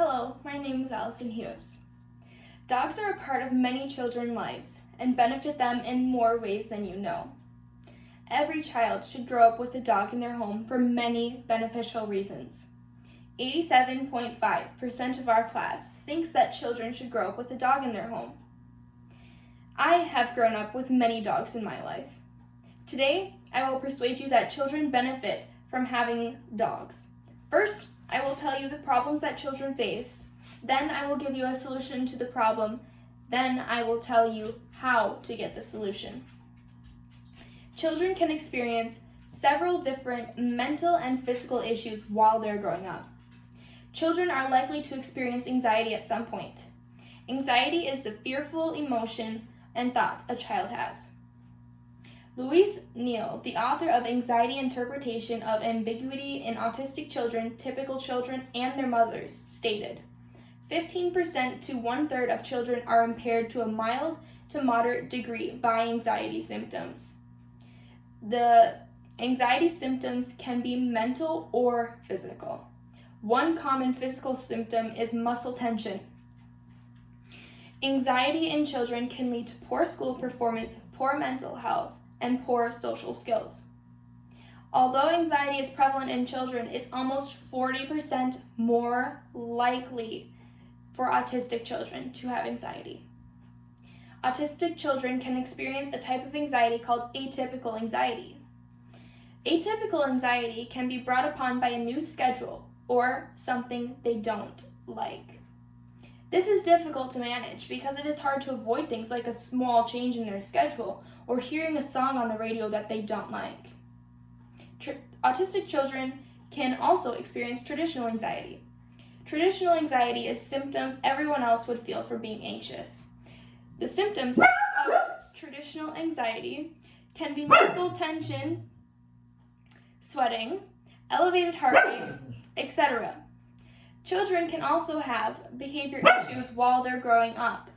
Hello, my name is Allison Hughes. Dogs are a part of many children's lives and benefit them in more ways than you know. Every child should grow up with a dog in their home for many beneficial reasons. 87.5% of our class thinks that children should grow up with a dog in their home. I have grown up with many dogs in my life. Today, I will persuade you that children benefit from having dogs. First, I will tell you the problems that children face. Then I will give you a solution to the problem. Then I will tell you how to get the solution. Children can experience several different mental and physical issues while they're growing up. Children are likely to experience anxiety at some point. Anxiety is the fearful emotion and thoughts a child has. Louise Neal, the author of Anxiety Interpretation of Ambiguity in Autistic Children, Typical Children, and Their Mothers, stated, 15% to one-third of children are impaired to a mild to moderate degree by anxiety symptoms. The anxiety symptoms can be mental or physical. One common physical symptom is muscle tension. Anxiety in children can lead to poor school performance, poor mental health, and poor social skills. Although anxiety is prevalent in children, it's almost 40% more likely for autistic children to have anxiety. Autistic children can experience a type of anxiety called atypical anxiety. Atypical anxiety can be brought upon by a new schedule or something they don't like. This is difficult to manage because it is hard to avoid things like a small change in their schedule or hearing a song on the radio that they don't like. Autistic children can also experience traditional anxiety. Traditional anxiety is symptoms everyone else would feel for being anxious. The symptoms of traditional anxiety can be muscle tension, sweating, elevated heart rate, etc. Children can also have behavior issues while they're growing up.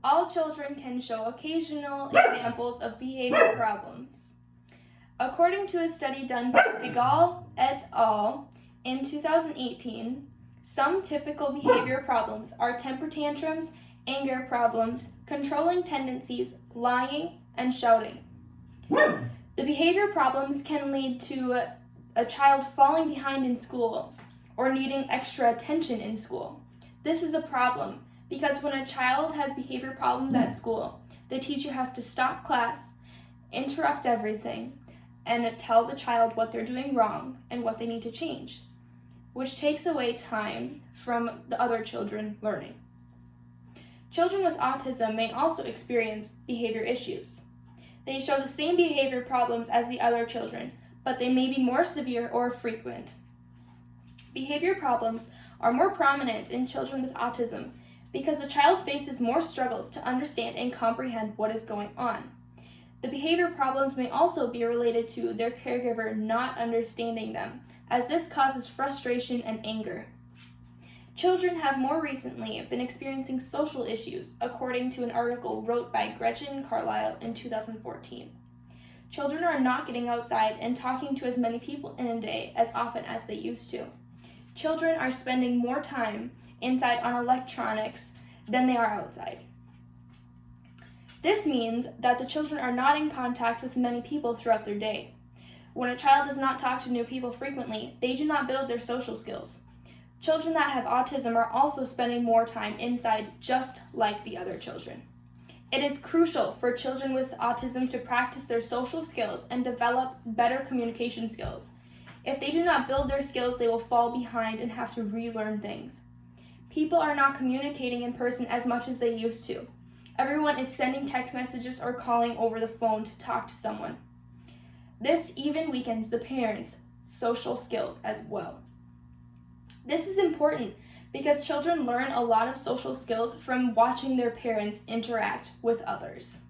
All children can show occasional examples of behavior problems. According to a study done by DeGaulle et al. In 2018, some typical behavior problems are temper tantrums, anger problems, controlling tendencies, lying, and shouting. The behavior problems can lead to a child falling behind in school or needing extra attention in school. This is a problem because when a child has behavior problems at school, the teacher has to stop class, interrupt everything, and tell the child what they're doing wrong and what they need to change, which takes away time from the other children learning. Children with autism may also experience behavior issues. They show the same behavior problems as the other children, but they may be more severe or frequent. Behavior problems are more prominent in children with autism because the child faces more struggles to understand and comprehend what is going on. The behavior problems may also be related to their caregiver not understanding them, as this causes frustration and anger. Children have more recently been experiencing social issues, according to an article wrote by Gretchen Carlisle in 2014. Children are not getting outside and talking to as many people in a day as often as they used to. Children are spending more time inside on electronics than they are outside. This means that the children are not in contact with many people throughout their day. When a child does not talk to new people frequently, they do not build their social skills. Children that have autism are also spending more time inside just like the other children. It is crucial for children with autism to practice their social skills and develop better communication skills. If they do not build their skills, they will fall behind and have to relearn things. People are not communicating in person as much as they used to. Everyone is sending text messages or calling over the phone to talk to someone. This even weakens the parents' social skills as well. This is important because children learn a lot of social skills from watching their parents interact with others.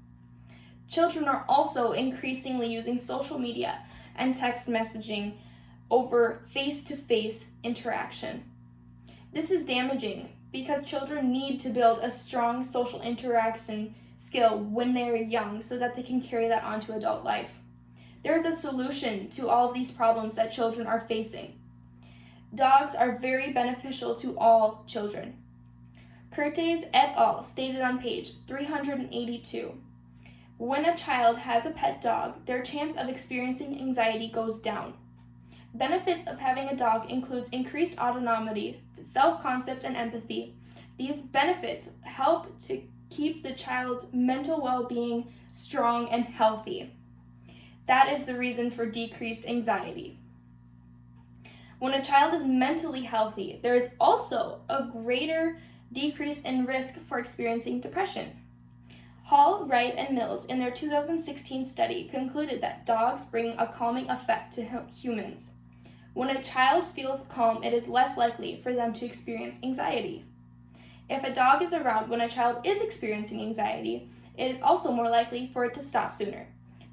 Children are also increasingly using social media and text messaging over face-to-face interaction. This is damaging because children need to build a strong social interaction skill when they're young so that they can carry that on to adult life. There is a solution to all of these problems that children are facing. Dogs are very beneficial to all children. Curtis et al. Stated on page 382, when a child has a pet dog, their chance of experiencing anxiety goes down. Benefits of having a dog includes increased autonomy, self-concept, and empathy. These benefits help to keep the child's mental well-being strong and healthy. That is the reason for decreased anxiety. When a child is mentally healthy, there is also a greater decrease in risk for experiencing depression. Hall, Wright, and Mills, in their 2016 study, concluded that dogs bring a calming effect to humans. When a child feels calm, it is less likely for them to experience anxiety. If a dog is around when a child is experiencing anxiety, it is also more likely for it to stop sooner.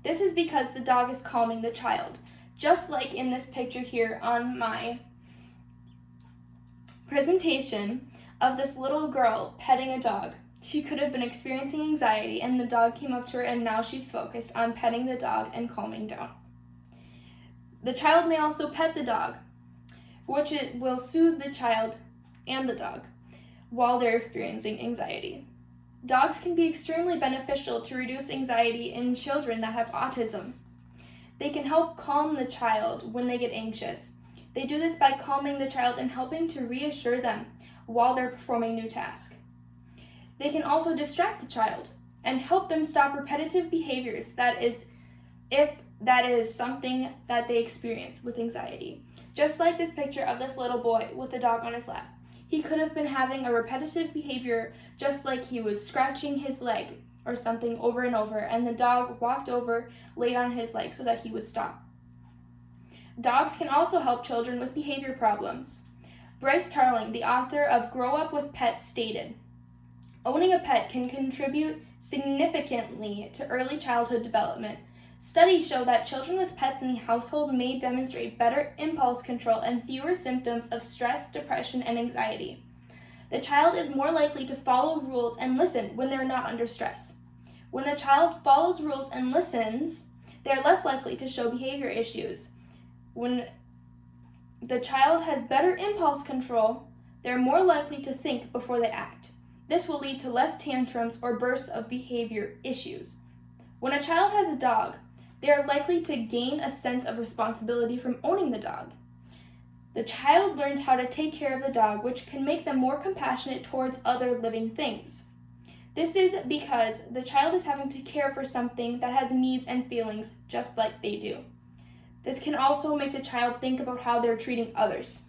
This is because the dog is calming the child, just like in this picture here on my presentation of this little girl petting a dog. She could have been experiencing anxiety and the dog came up to her and now she's focused on petting the dog and calming down. The child may also pet the dog, which it will soothe the child and the dog while they're experiencing anxiety. Dogs can be extremely beneficial to reduce anxiety in children that have autism. They can help calm the child when they get anxious. They do this by calming the child and helping to reassure them while they're performing new tasks. They can also distract the child and help them stop repetitive behaviors if that is something that they experience with anxiety. Just like this picture of this little boy with the dog on his lap. He could have been having a repetitive behavior just like he was scratching his leg or something over and over, and the dog walked over, laid on his leg so that he would stop. Dogs can also help children with behavior problems. Bryce Tarling, the author of Grow Up with Pets, stated, "Owning a pet can contribute significantly to early childhood development. Studies show that children with pets in the household may demonstrate better impulse control and fewer symptoms of stress, depression, and anxiety. The child is more likely to follow rules and listen when they're not under stress. When the child follows rules and listens, they're less likely to show behavior issues. When the child has better impulse control, they're more likely to think before they act. This will lead to less tantrums or bursts of behavior issues. When a child has a dog, they are likely to gain a sense of responsibility from owning the dog. The child learns how to take care of the dog, which can make them more compassionate towards other living things. This is because the child is having to care for something that has needs and feelings just like they do. This can also make the child think about how they're treating others.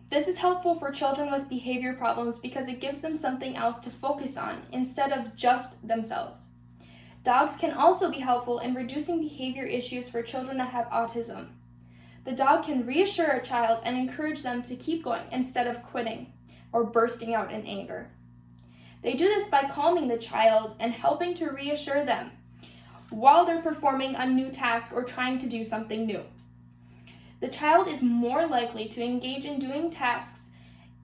This is helpful for children with behavior problems because it gives them something else to focus on instead of just themselves. Dogs can also be helpful in reducing behavior issues for children that have autism. The dog can reassure a child and encourage them to keep going instead of quitting or bursting out in anger. They do this by calming the child and helping to reassure them while they're performing a new task or trying to do something new. The child is more likely to engage in doing tasks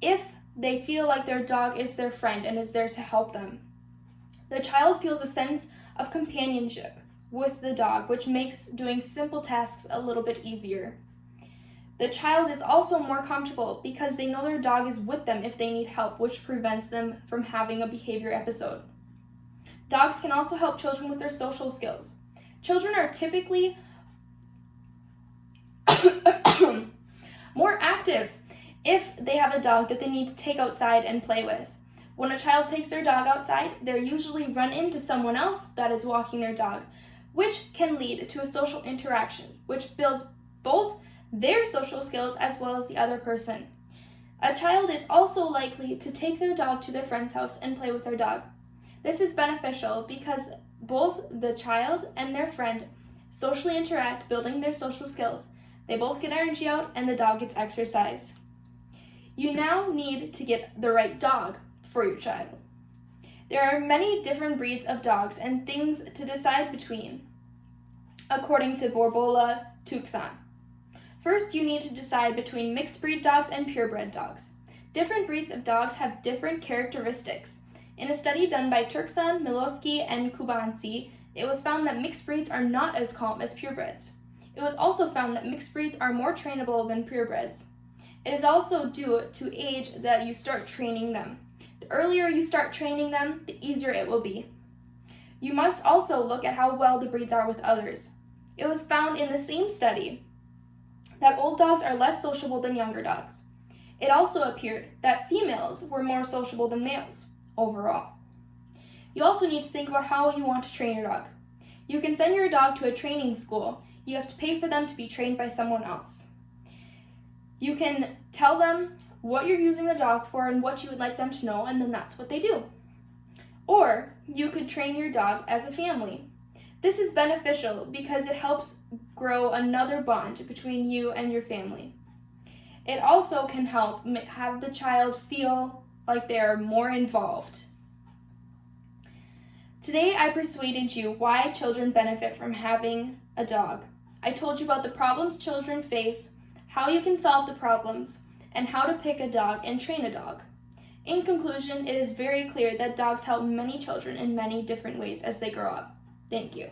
if they feel like their dog is their friend and is there to help them. The child feels a sense of companionship with the dog, which makes doing simple tasks a little bit easier. The child is also more comfortable because they know their dog is with them if they need help, which prevents them from having a behavior episode. Dogs can also help children with their social skills. Children are typically more active if they have a dog that they need to take outside and play with. When a child takes their dog outside, they usually run into someone else that is walking their dog, which can lead to a social interaction, which builds both their social skills as well as the other person. A child is also likely to take their dog to their friend's house and play with their dog. This is beneficial because both the child and their friend socially interact, building their social skills. They both get energy out and the dog gets exercise. You now need to get the right dog for your child. There are many different breeds of dogs and things to decide between, according to Borbola Tucson. First, you need to decide between mixed breed dogs and purebred dogs. Different breeds of dogs have different characteristics. In a study done by Turkson, Milowski, and Kubansi, it was found that mixed breeds are not as calm as purebreds. It was also found that mixed breeds are more trainable than purebreds. It is also due to age that you start training them. The earlier you start training them, the easier it will be. You must also look at how well the breeds are with others. It was found in the same study that old dogs are less sociable than younger dogs. It also appeared that females were more sociable than males overall. You also need to think about how you want to train your dog. You can send your dog to a training school. You have to pay for them to be trained by someone else. You can tell them what you're using the dog for and what you would like them to know, and then that's what they do. Or you could train your dog as a family. This is beneficial because it helps grow another bond between you and your family. It also can help have the child feel like they're more involved. Today I persuaded you why children benefit from having a dog. I told you about the problems children face, how you can solve the problems, and how to pick a dog and train a dog. In conclusion, it is very clear that dogs help many children in many different ways as they grow up. Thank you.